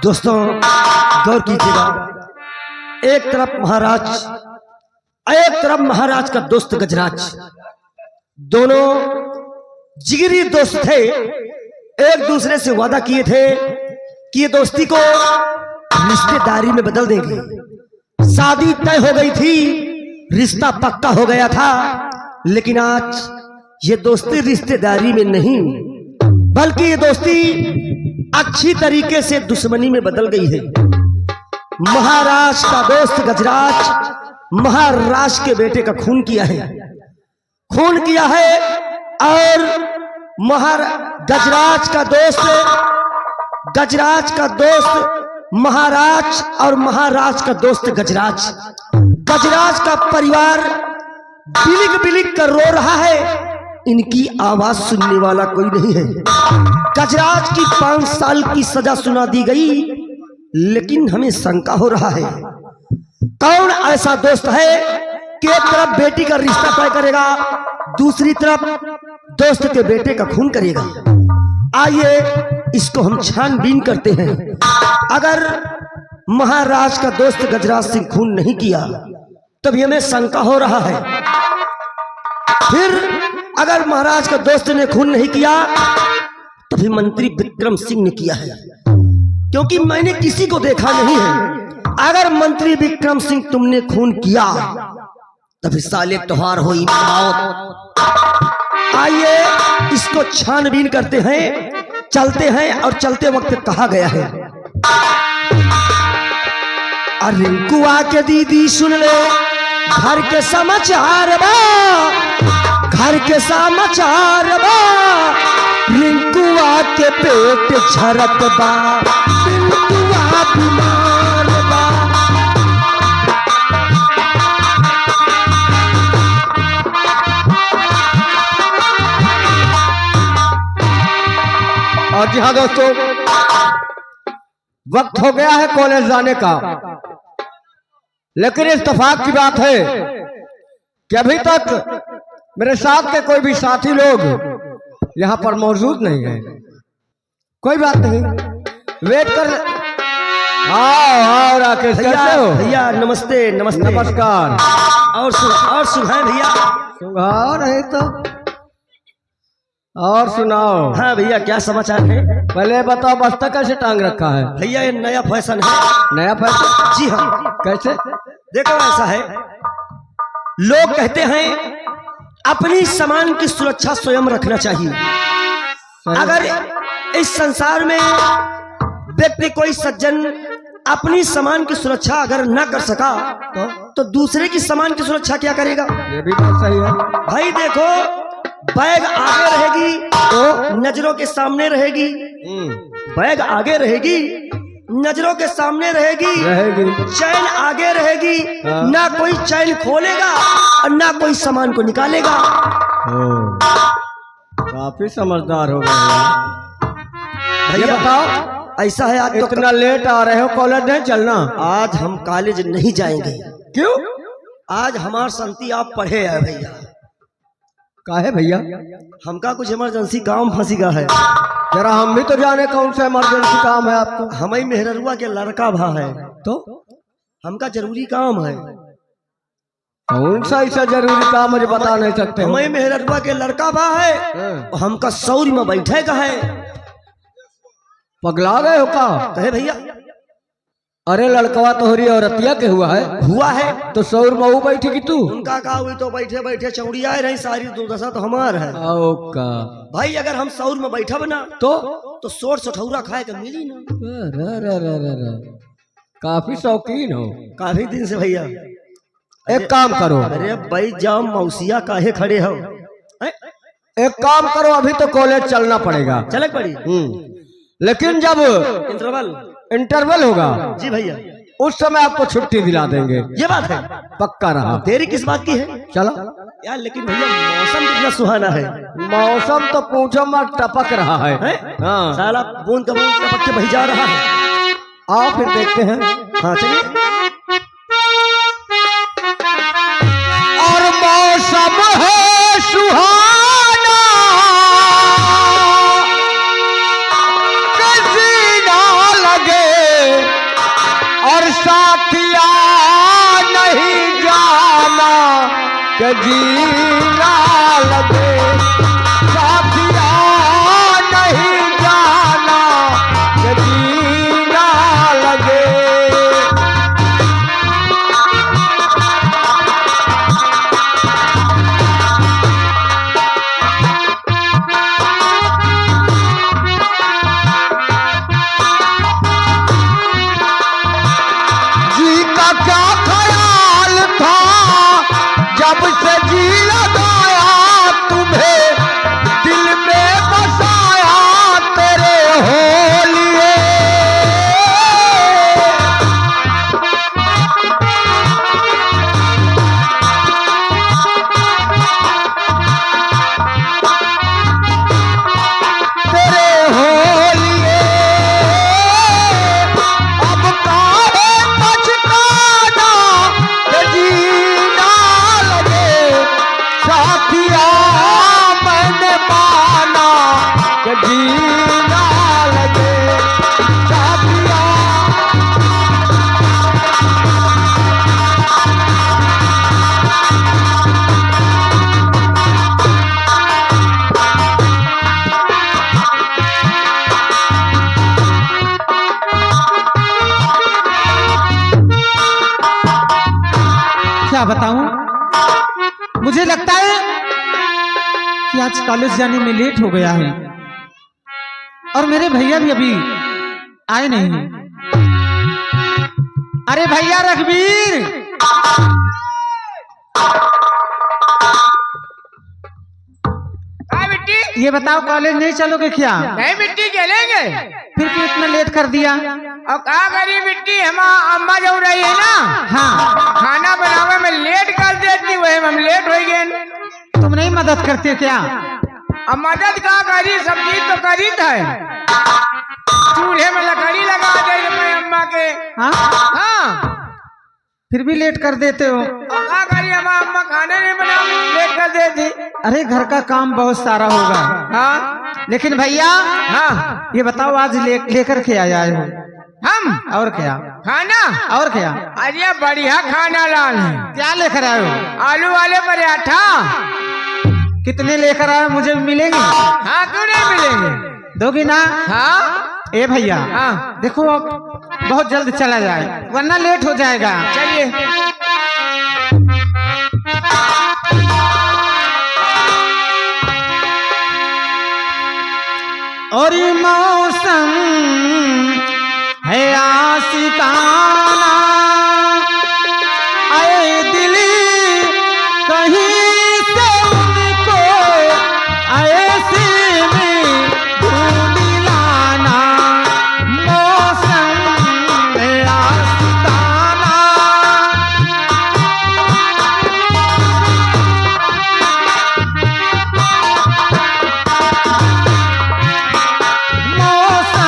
दोस्तों गौर कीजिएगा, एक तरफ महाराज, एक तरफ महाराज का दोस्त गजराज, दोनों जिगरी दोस्त थे। एक दूसरे से वादा किए थे कि ये दोस्ती को रिश्तेदारी में बदल देंगे। शादी तय हो गई थी, रिश्ता पक्का हो गया था, लेकिन आज ये दोस्ती रिश्तेदारी में नहीं बल्कि ये दोस्ती अच्छी तरीके से दुश्मनी में बदल गई है। महाराज का दोस्त गजराज महाराज के बेटे का खून किया है, खून किया है। और गजराज का दोस्त महाराज और महाराज का दोस्त गजराज, गजराज का परिवार बिलिक बिलिक कर रो रहा है। इनकी आवाज सुनने वाला कोई नहीं है। गजराज की 5 साल की सजा सुना दी गई, लेकिन हमें शंका हो रहा है कौन ऐसा दोस्त है कि एक तरफ बेटी का रिश्ता तय करेगा, दूसरी तरफ दोस्त के बेटे का खून करेगा। आइए इसको हम छानबीन करते हैं। अगर महाराज का दोस्त गजराज सिंह खून नहीं किया तब हमें शंका हो रहा है। फिर अगर महाराज का दोस्त ने खून नहीं किया तभी मंत्री विक्रम सिंह ने किया है, क्योंकि मैंने किसी को देखा नहीं है। अगर मंत्री विक्रम सिंह तुमने खून किया तभी साले त्योहार हुई मौत। आइए इसको छानबीन करते हैं, चलते हैं। और चलते वक्त कहा गया है, अरे कुआ के दीदी सुन ले घर के समाचार बा, घर के समाचार बा, रिंकुआ के पेट झरत बा, रिंकुआ बीमार बा। और जी हाँ दोस्तों, वक्त हो गया है कॉलेज जाने का, लेकिन इत्तेफाक की बात है कि अभी तक मेरे साथ के कोई भी साथी लोग यहाँ पर मौजूद नहीं है। कोई बात नहीं, वेट कर। आओ राकेश, कैसे हो भैया? नमस्ते नमस्ते। नमस्कार। और सुनाए भैया? सुनाओ नहीं तो और सुनाओ। हाँ भैया, क्या समाचार है? पहले बताओ, बस्ता कैसे टांग रखा है? भैया ये नया फैशन है। नया फैशन? जी हाँ। कैसे? देखो ऐसा है, लोग कहते हैं अपनी सामान की सुरक्षा स्वयं रखना चाहिए। अगर इस संसार में व्यक्ति कोई सज्जन अपनी सामान की सुरक्षा अगर न कर सका तो दूसरे की सामान की सुरक्षा क्या करेगा? ये भी बात सही है भाई। देखो, बैग आगे रहेगी तो नजरों के सामने रहेगी, बैग आगे रहेगी नजरों के सामने रहेगी, चैन आगे रहेगी, ना कोई चैन खोलेगा और ना कोई सामान को निकालेगा। काफी समझदार हो गए भैया। बताओ, ऐसा है, आज इतना लेट आ रहे हो, कॉलेज नहीं चलना? आज हम कॉलेज नहीं जाएंगे। क्यों? आज हमार संती आप पढ़े है भैया। काहे भैया? हमका कुछ इमरजेंसी काम फंसी गया है। जरा हम भी तो जाने कौन सा इमरजेंसी काम है आपको। हमें मेहरुआ के लड़का भा है तो हमका जरूरी काम है। कौन सा ऐसा जरूरी काम मुझे बता नहीं सकते? हमें मेहरुआ के लड़का भा है, हमका सौरी में बैठे का है। पगला गए हो का? कहे भैया, अरे लड़कवा तोहरी औरतिया के हुआ है तो सौर में वो बैठी कि तू? उनका का हुई तो बैठे बैठे चौड़िया रही, सारी दुर्दशा तो हमार है। का भाई अगर हम सौर में बैठा बना तो सोर सठौरा खाए के मिली ना। काफी शौकीन हो। काफी दिन से भैया। एक काम करो। अरे भाई जाम मौसिया काहे खड़े हो? एक काम करो, अभी तो कॉलेज चलना पड़ेगा। चले पड़ी, लेकिन जब इंटरवल होगा जी भैया, उस समय आपको छुट्टी दिला देंगे। ये बात है? पक्का रहा। देरी किस बात की है? चलो यार, लेकिन भैया मौसम कितना सुहाना है। मौसम तो पूछो मत, टपक रहा है। हाँ, साला बूंद का बूंद टपक के बह जा रहा है। आओ फिर देखते हैं। हाँ चलिए। और मौसम है सुहाना, किसी ना लगे के जीना लगे साथिया नहीं जाना के जीना लगे। जी का क्या ख्याल था जब से जी लगाया तुम्हें दिल में बसाया तेरे हो लिए। तेरे हो लिए अब काहे पछताना के जीना लगे साथिया मैंने माना के जीना लगे साथिया। क्या बताऊं, मुझे लगता है कि आज कॉलेज जाने में लेट हो गया है और मेरे भैया भी अभी आए नहीं हैं। अरे भैया रघबीर, मिट्टी ये बताओ कॉलेज नहीं चलोगे क्या? नहीं मिट्टी चलेंगे। फिर क्यों इतना लेट कर दिया? और कहा करी मिट्टी हम अम्मा जो रही है ना, हाँ, खाना बनावे में लेट कर देती वही हम लेट हो गए। तुम नहीं मदद करते क्या? अब मदद कहा करी, सब्जी तो करी था, चूल्हे में लकड़ी लगा दे मैं अम्मा के। हाँ, हाँ फिर भी लेट कर देते हो। और कहा करी हमारा अम्मा खाने नहीं बना लेट कर देती। अरे घर का काम बहुत सारा होगा। हाँ लेकिन भैया, हाँ ये बताओ आज लेकर के आए हो? हम और क्या? खाना और क्या? अरे बढ़िया खाना लाल है। क्या लेकर आए हो? आलू वाले पराठा। कितने लेकर आए हो? मुझे भी मिलेंगे? हाँ क्यों नहीं मिलेंगे, दोगी ना? हाँ ए भैया, हाँ देखो अब बहुत जल्द चला जाए वरना लेट हो जाएगा। चलिए। और ये मौसम है आशिकाना, आए दिली कहीं से उनको ऐसे में ढूंढ लाना। मौसम है आशिकाना, मौसम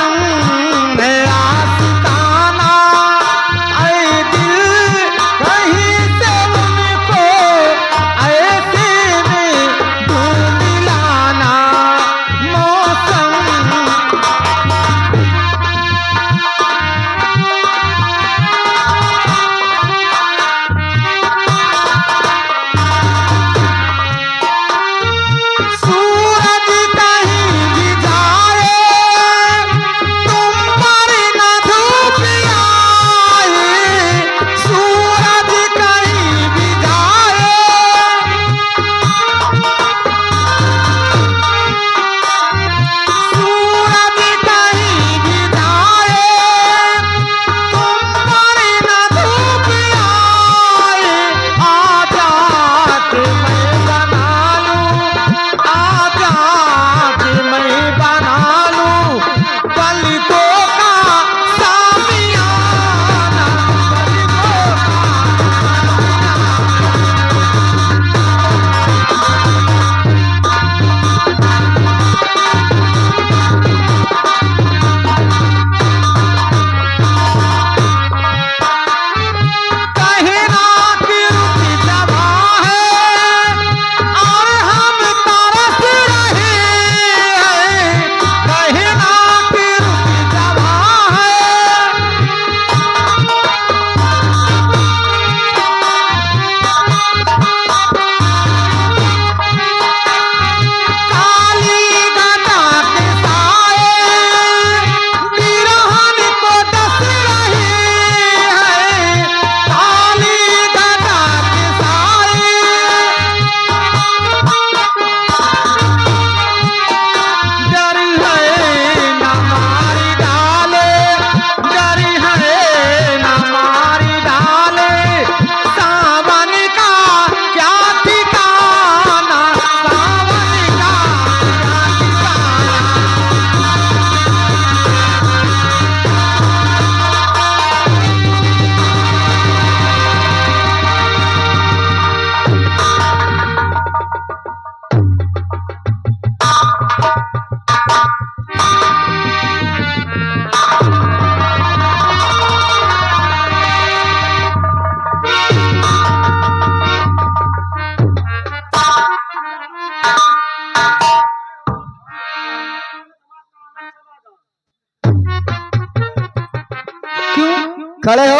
खड़े हो।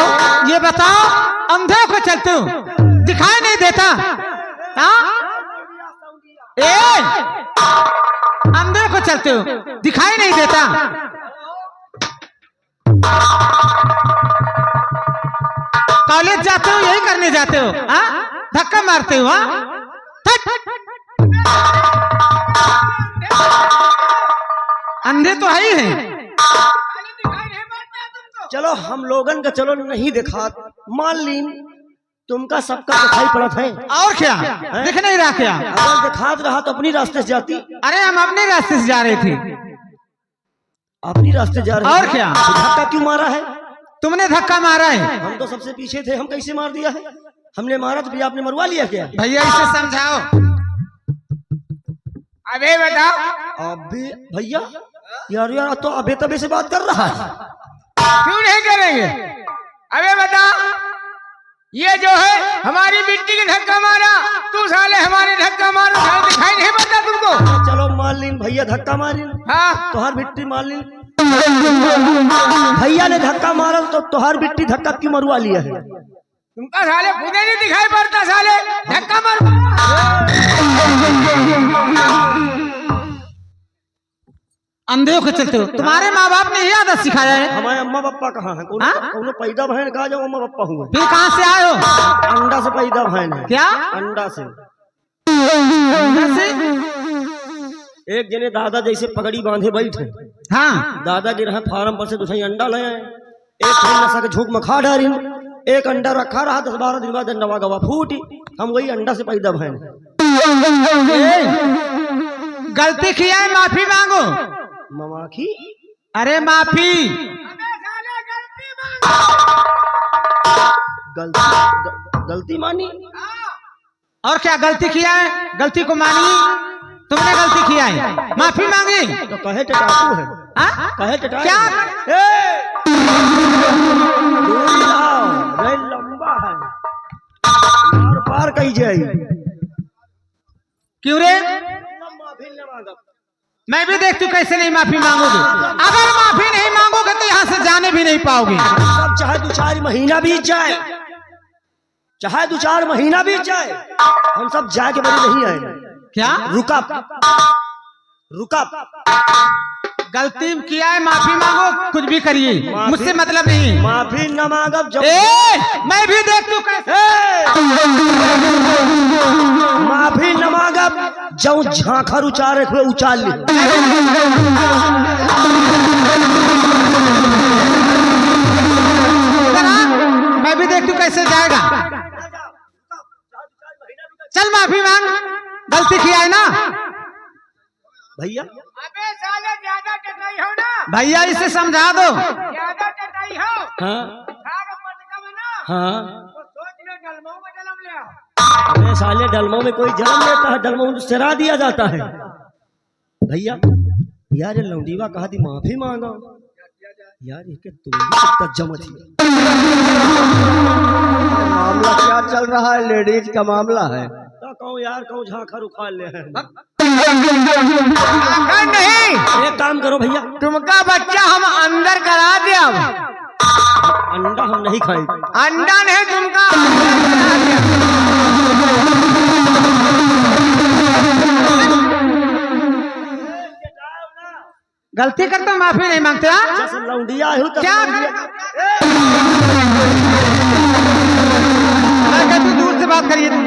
ये बताओ, अंधे को चलते हो, दिखाई नहीं देता? हाँ? अंधे को चलते हो, दिखाई नहीं देता? कॉलेज जाते हो, यही करने जाते हो? हाँ? धक्का मारते हो? हाँ? अंधे तो है ही है। चलो हम लोगन का चलो नहीं दिखा, मान लीन तुमका सबका दिखाई पड़त है। और क्या दिख नहीं रहा क्या? अगर दिखात रहा तो अपनी रास्ते से जाती। अरे हम अपने रास्ते से जा रहे थे। अपनी रास्ते जा रहे और थे। क्या? तो धक्का क्यों मारा है? तुमने धक्का मारा है। हम तो सबसे पीछे थे, हम कैसे मार दिया है? हमने मारा तो भी आपने मरवा लिया क्या? भैया इसे समझाओ। अबे बताओ, अबे भैया, यार तो अबे तबे से बात कर रहा है। क्यों नहीं करेंगे? अबे बता, ये जो है हमारी मिट्टी की धक्का मारा, तू साले हमारे धक्का मारा, साले दिखाई नहीं पड़ता तुमको? चलो मान लीन भैया धक्का मारी, हाँ, तोहार मिट्टी मान लीन भैया ने धक्का मारा तो तोहार मिट्टी धक्का क्यों मरवा लिया है? तुमका साले खुद नहीं दिखाई पड़ता, साले धक्का मार। अंधे को चलते हो, तुम्हारे माँ बाप ने ये आदत सिखाया है? हमारे अम्मा पापा कहाँ है? कौन पैदा बहन कहा जाओ अम्मा पापा हुए? फिर कहाँ से आए हो? अंडा से पैदा बहन है। क्या? अंडा से। अंडा से? एक जने दादा जैसे पगड़ी बांधे बैठे, हाँ। दादा गिर है फार्म पर से दूसरी अंडा ले आए, एक फिर नशा के झूठ में खा डाली, एक अंडा रखा रहा, 10-12 दिन बाद नवा गवा फूटी। हम वही अंडा से पैदा बहन। गलती किया है, माफी मांगो। ममाखी? अरे माफी। गलती मानी? और क्या गलती किया है? गलती को मानी, तुमने गलती किया है, माफी मांगी तो कहे टटाकू है। हाँ? कहे टटाकू क्या? दूरी रहो, रेल लंबा है, पार पार कही जाए। क्यों रे? माफी न मांगा। मैं भी देखती हूँ कैसे नहीं माफी मांगोगे। अगर माफी नहीं मांगोगे तो यहाँ से जाने भी नहीं पाओगे। सब चाहे 2-4 महीना बीत जाए, चाहे 2-4 महीना बीत जाए, हम सब जाके बड़े नहीं आए। क्या? रुका रुका, गलती किया है, माफी मांगो, कुछ भी करिए, मुझसे मतलब नहीं। माफी न मांगब जब मैं भी देखती हूँ कैसे। माफी न मांगब जब झांखर उचारे हुए उचाल ले। मैं भी देखती हूँ कैसे जाएगा। चल माफी मांग, गलती किया है ना भैया। अबे साले ज्यादा टटाई हो ना भैया, इसे समझा दो। ज्यादा टटाई हो। हाँ हाँ, तो सोच लो डलमों में जन्म ले आओ। अरे साले डलमों में कोई जन्म लेता है? डलमों में सिरा दिया जाता है। भैया यार ये लौंडीवा कहा थी माफी मांगा, यार इसके तुम भी जमत ही। मामला क्या चल रहा है? लेडीज का मामला है। तो कहूँ यार, कहूँ झांखर उखाड़ ले हैं। नहीं, एक काम करो भैया, तुमका बच्चा हम अंदर करा दे। अब अंडा हम नहीं खाएंगे। अंडा नहीं, तुमका गलती करते हो, माफी नहीं मांगते? जैसे लौंडिया हूँ तो क्या? तू दूर से बात करिए, तुम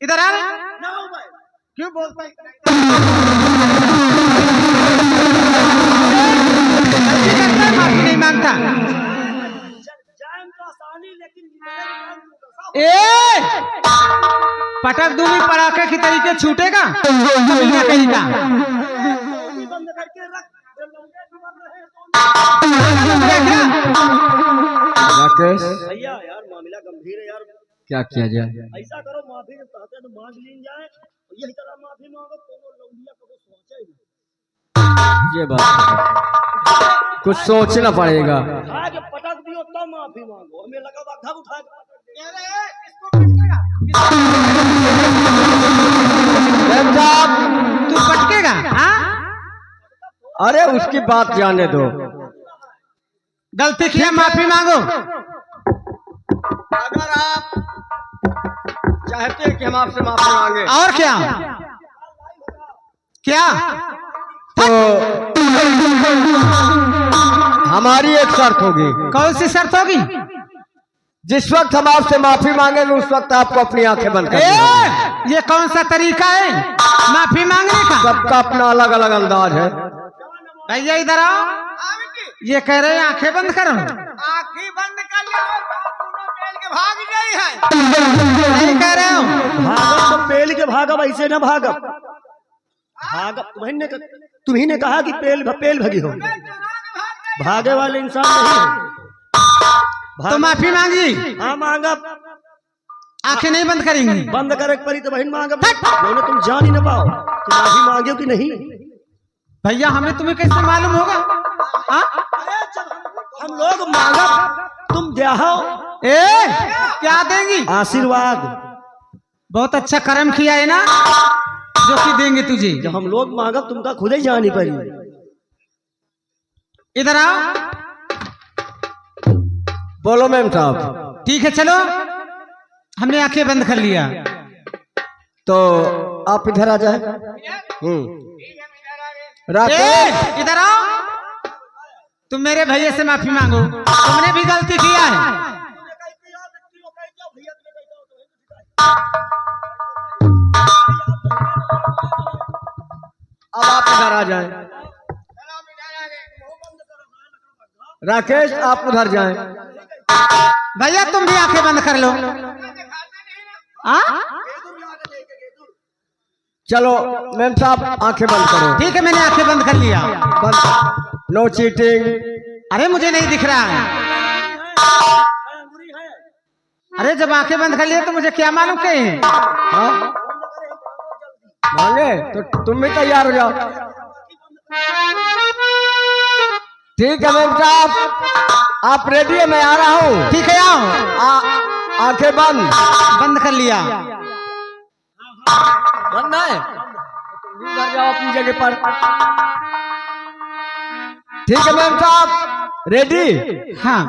इधर आ। क्यों बोल पाए? गलती करता है, माफी नहीं मांगता। पटक दूंगी पटाखे की तरीके छूटेगा कहेगा। राकेश, भैया यार मामला गंभीर है यार। क्या किया जाए? ऐसा करो, माफी जब चाहते हैं तो मांग ली जाए, यही तरह माफी मांगो तो लौंडिया को सोचे ये बात है। कुछ सोचना पड़ेगा। आगे पटक दियो तब माफी मांगो। हमें लगा बाधा उठा के तू पटकेगा? हाँ? अरे उसकी बात जाने दो। गलती किया, माफी मांगो। अगर आप चाहते हैं कि हम आपसे माफी मांगे और क्या क्या? तो हमारी एक शर्त होगी। कौन सी शर्त होगी? जिस वक्त हम आपसे माफी मांगेंगे उस वक्त आपको अपनी आंखें बंद कर देनी है। ये कौन सा तरीका है माफी मांगने का? सबका अपना अलग अलग अंदाज है। भैया इधर आओ। ये कह रहे हैं आंखें बंद करो। आँखें बंद कर लो, दोनों पेल के भाग गई है। नहीं कह रहे हो। भागब तो पेल के भागब, ऐसे न भागब। भागब तुम्ही ने कहा कि पेल भगी हो, भागे वाले इंसान नहीं है। तो माफी मांगी। हाँ मांगब। आंखें नहीं बंद करेंगी। बंद करे परी तो बहन मांगब। दोनों तुम जान ही न पाओ कि माफी मांगे कि नहीं। भैया हमें तुम्हें कैसे मालूम होगा? हाँ? हम लोग मांगब, तुम देहो क्या देंगी? आशीर्वाद। बहुत अच्छा कर्म किया है ना, जो कि देंगे तुझे। जब हम लोग मांगब तुमका खुद ही जानी पड़ी। इधर आओ। बोलो मैम साहब। ठीक है चलो, हमने आंखें बंद कर लिया। तो आप इधर आ जाए। राकेश इधर आओ। तुम मेरे भैया से माफी मांगो, तुमने भी गलती किया है। अब आप इधर आ जाएं। राकेश आप उधर जाएं। भैया तुम भी आंखें बंद कर लो। चलो मैम साहब आंखें बंद करो। ठीक है, मैंने आंखें बंद कर लिया। बंद। No cheating. अरे मुझे नहीं दिख रहा है। अरे जब आंखें बंद कर लिया तो मुझे क्या मालूम कहे हैं? हाँ? मांगे तो तुम भी तैयार हो जाओ। ठीक है मैम साहब, आप रेडी है? मैं आ रहा हूँ। ठीक है आओ। आंखें बंद। बंद कर लिया। बंद है तुम भी उधर जाओ अपनी जगह पर। ठीक है मैम साहब, रेडी? हाँ।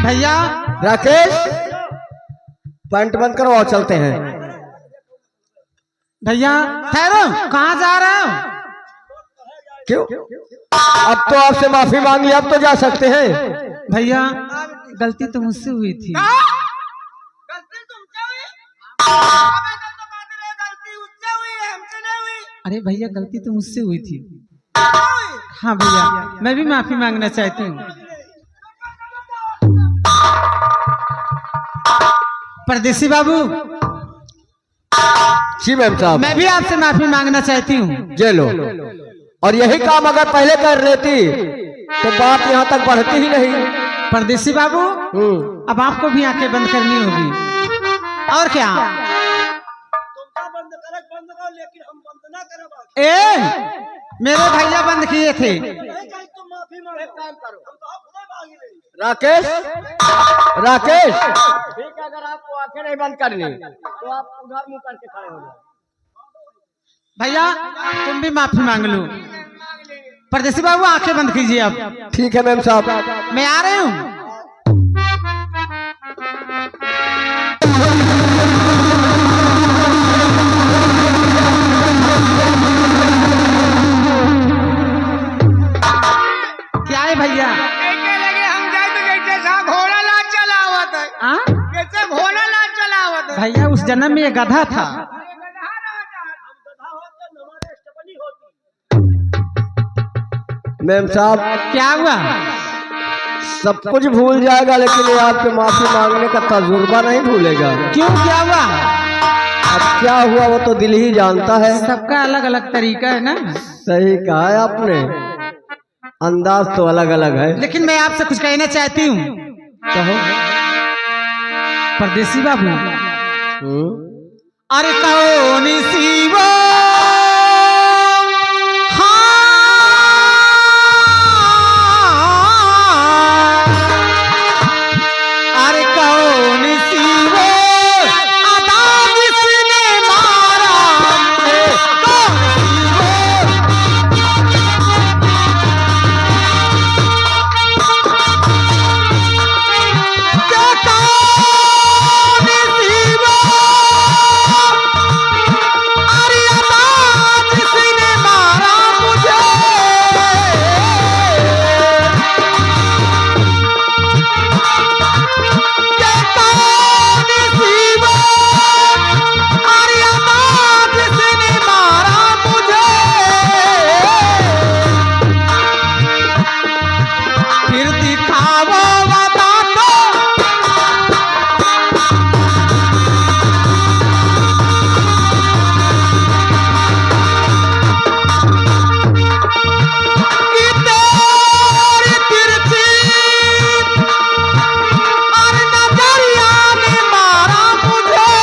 भैया राकेश पैंट बंद करो और चलते हैं। भैया ठहरो, कहाँ जा रहे हो? क्यों? अब तो आपसे माफी मांग ली, अब तो जा सकते हैं। भैया गलती तो मुझसे हुई थी। गलती तुमसे हुई? अबे तो बात रहे, गलती उससे हुई है, हमसे नहीं हुई। अरे भैया गलती तो मुझसे हुई थी। हाँ भैया, मैं भी माफी मांगना चाहती हूँ। परदेसी बाबू, जी मैम साहब। मैं भी आपसे माफी मांगना चाहती हूँ। जे लो। और यही काम अगर पहले कर लेती तो बात यहाँ तक बढ़ती ही नहीं। परदेसी बाबू, अब आपको भी आंखें बंद करनी होगी। और क्या? बंद करो, लेकिन हम बंद ना करें। मेरे भैया बंद किए थे। तुम माफी मांगो, काम करो। राकेश, राकेश ठीक है, अगर आपको आंखें नहीं बंद करनी तो आप उधर मुंह करके खड़े हो जाओ। भैया तुम भी माफी मांग लो। परदेसी बाबू आंखें बंद कीजिए अब। ठीक है मैम साहब। मैं आ रही हूँ। क्या है भैया? कहने लगे हम जाए तो जैसे सा घोड़ा ला चला। आ? कैसे भोला लाल चला हुआ था। भैया उस जन्म में ये गधा था। मैम साहब क्या हुआ? सब कुछ भूल जाएगा लेकिन ये आपके माफी मांगने का तजुर्बा नहीं भूलेगा। क्यों, क्या हुआ? अब क्या हुआ वो तो दिल ही जानता है। सबका अलग अलग तरीका है ना। सही कहा है आपने, अंदाज तो अलग अलग है। लेकिन मैं आपसे कुछ कहना चाहती हूँ। कहो। परदेसी बाबू, हम्म? अरे कौन सी वो अरे कौन सी वो अदा जिसने मारा मुझे, कौन सी वो क्या कौन सी वो अरे अदा जिसने मारा मुझे, फिर दिखावा बता तो कि तेरी तिरछी और नजरिया ने मारा मुझे,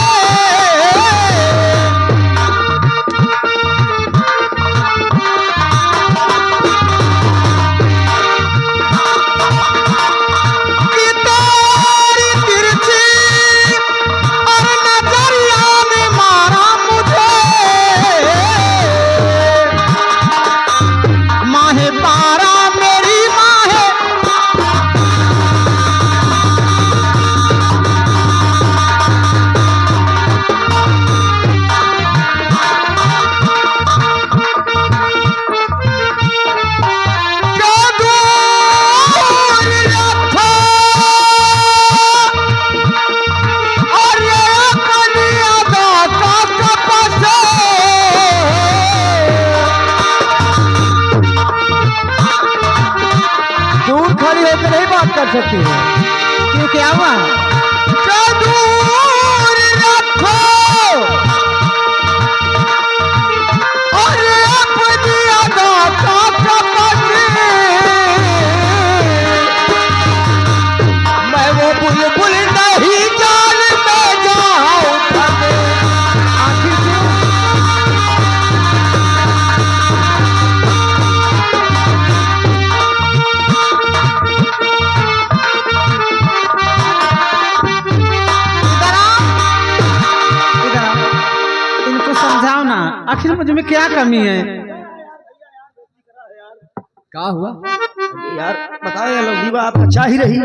कि तेरी तिरछी और नजरिया ने मारा मुझे, माहे पारा मेरी माहे जो दूर रखो और ये अपनी अदा का कपस दूर खड़ी होकर नहीं बात कर सकती है। क्यों, क्या हुआ? जो दूर रखो और ये अपनी अदा का कपस, मैं वो बुलबुल नहीं जान में जाऊं कभी। आखिर क्यों? इधर आओ, इधर आओ। इनको समझाओ ना, आखिर मुझ में क्या कमी है? क्या हुआ? यार बताओ यार, लौकी बा आपका चाह ही रही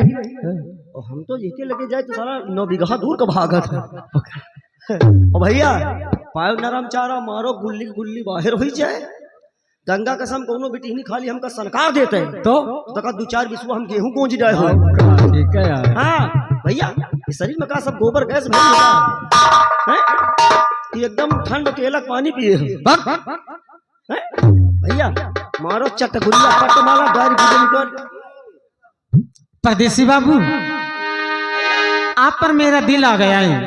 और हम तो येके लगे जाए तो सारा 9 बीघा दूर का भागत है। और भैया पायो नरम चारा मारो गुल्ली गुल्ली बाहर हो जाए। गंगा कसम कोनो बेटी नहीं खाली हमका सरकार देते हैं तो तका 2-4 बिस्वा हम गेहूं गूंज जाए हो। ठीक है यार। हाँ भैया, इस शरीर में का सब गोबर गैस भर गया है? कि एकदम ठंड केला पानी पिए हो। हैं? भैया मारो चटगुल्ला पटमाला डायरी गुजर कर। परदेसी बाबू, आप पर मेरा दिल आ गया है।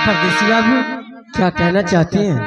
परदेसी बाबू, क्या कहना चाहती हैं?